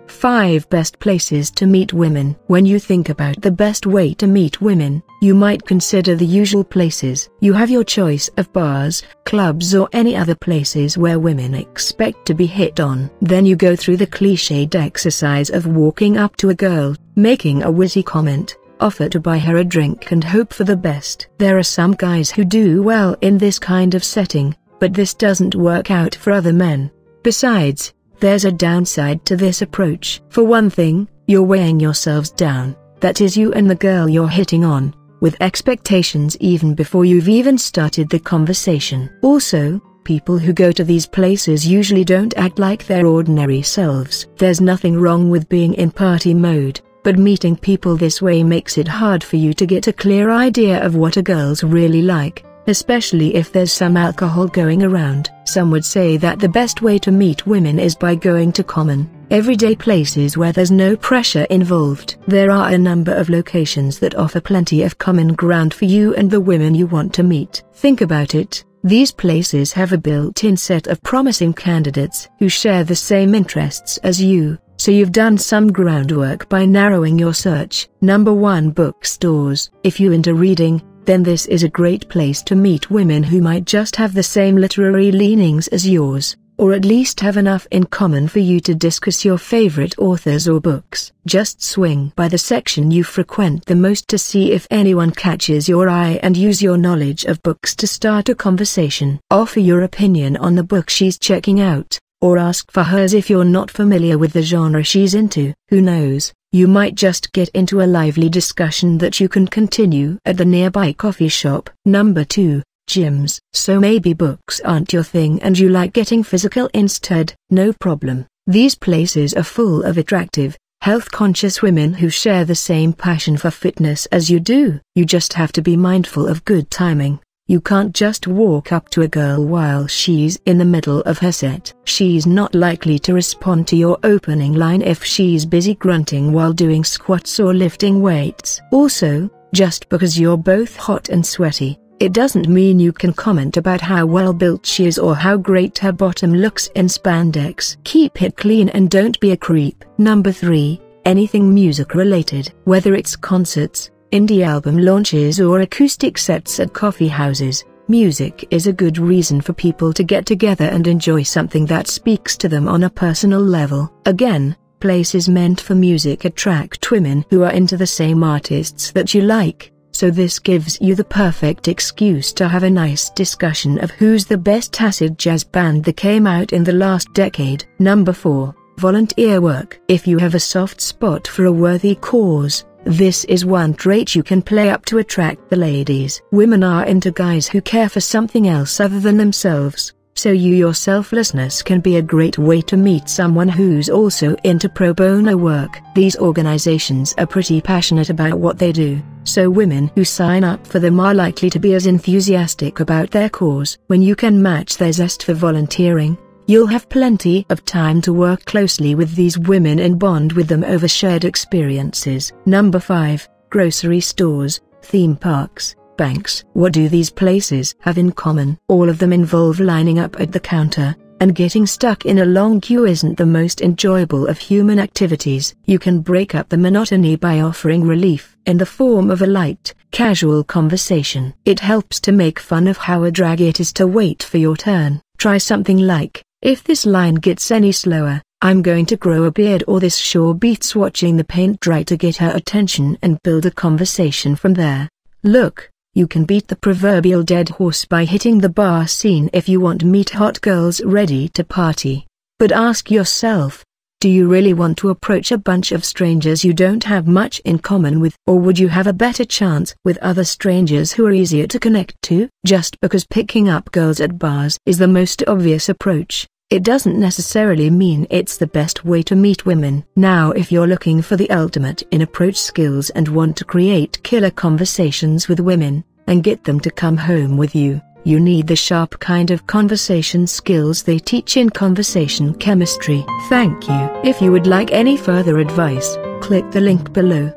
5 Best Places to Meet Women. When you think about the best way to meet women, you might consider the usual places. You have your choice of bars, clubs or any other places where women expect to be hit on. Then you go through the cliched exercise of walking up to a girl, making a witty comment, offer to buy her a drink and hope for the best. There are some guys who do well in this kind of setting, but this doesn't work out for other men. Besides, there's a downside to this approach. For one thing, you're weighing yourselves down, that is you and the girl you're hitting on, with expectations even before you've even started the conversation. Also, people who go to these places usually don't act like their ordinary selves. There's nothing wrong with being in party mode, but meeting people this way makes it hard for you to get a clear idea of what a girl's really like, especially if there's some alcohol going around. Some would say that the best way to meet women is by going to common, everyday places where there's no pressure involved. There are a number of locations that offer plenty of common ground for you and the women you want to meet. Think about it. These places have a built-in set of promising candidates who share the same interests as you, so you've done some groundwork by narrowing your search. Number 1. Bookstores. If you're into reading, then this is a great place to meet women who might just have the same literary leanings as yours, or at least have enough in common for you to discuss your favorite authors or books. Just swing by the section you frequent the most to see if anyone catches your eye and use your knowledge of books to start a conversation. Offer your opinion on the book she's checking out, or ask for hers if you're not familiar with the genre she's into. Who knows, you might just get into a lively discussion that you can continue at the nearby coffee shop. Number 2. Gyms. So maybe books aren't your thing and you like getting physical instead. No problem. These places are full of attractive, health-conscious women who share the same passion for fitness as you do. You just have to be mindful of good timing. You can't just walk up to a girl while she's in the middle of her set. She's not likely to respond to your opening line if she's busy grunting while doing squats or lifting weights. Also, just because you're both hot and sweaty, it doesn't mean you can comment about how well built she is or how great her bottom looks in spandex. Keep it clean and don't be a creep. Number 3. Anything music related. Whether it's concerts, indie album launches or acoustic sets at coffee houses, music is a good reason for people to get together and enjoy something that speaks to them on a personal level. Again, places meant for music attract women who are into the same artists that you like, so this gives you the perfect excuse to have a nice discussion of who's the best acid jazz band that came out in the last decade. Number 4. Volunteer work. If you have a soft spot for a worthy cause, this is one trait you can play up to attract the ladies. Women are into guys who care for something else other than themselves, so your selflessness can be a great way to meet someone who's also into pro bono work. These organizations are pretty passionate about what they do, so women who sign up for them are likely to be as enthusiastic about their cause. When you can match their zest for volunteering, you'll have plenty of time to work closely with these women and bond with them over shared experiences. Number 5. Grocery stores, theme parks, banks. What do these places have in common? All of them involve lining up at the counter, and getting stuck in a long queue isn't the most enjoyable of human activities. You can break up the monotony by offering relief in the form of a light, casual conversation. It helps to make fun of how a drag it is to wait for your turn. Try something like, "If this line gets any slower, I'm going to grow a beard," or "This sure beats watching the paint dry," to get her attention and build a conversation from there. Look, you can beat the proverbial dead horse by hitting the bar scene if you want to meet hot girls ready to party. But ask yourself, do you really want to approach a bunch of strangers you don't have much in common with? Or would you have a better chance with other strangers who are easier to connect to? Just because picking up girls at bars is the most obvious approach, it doesn't necessarily mean it's the best way to meet women. Now, if you're looking for the ultimate in approach skills and want to create killer conversations with women, and get them to come home with you, you need the sharp kind of conversation skills they teach in conversation chemistry. Thank you. If you would like any further advice, click the link below.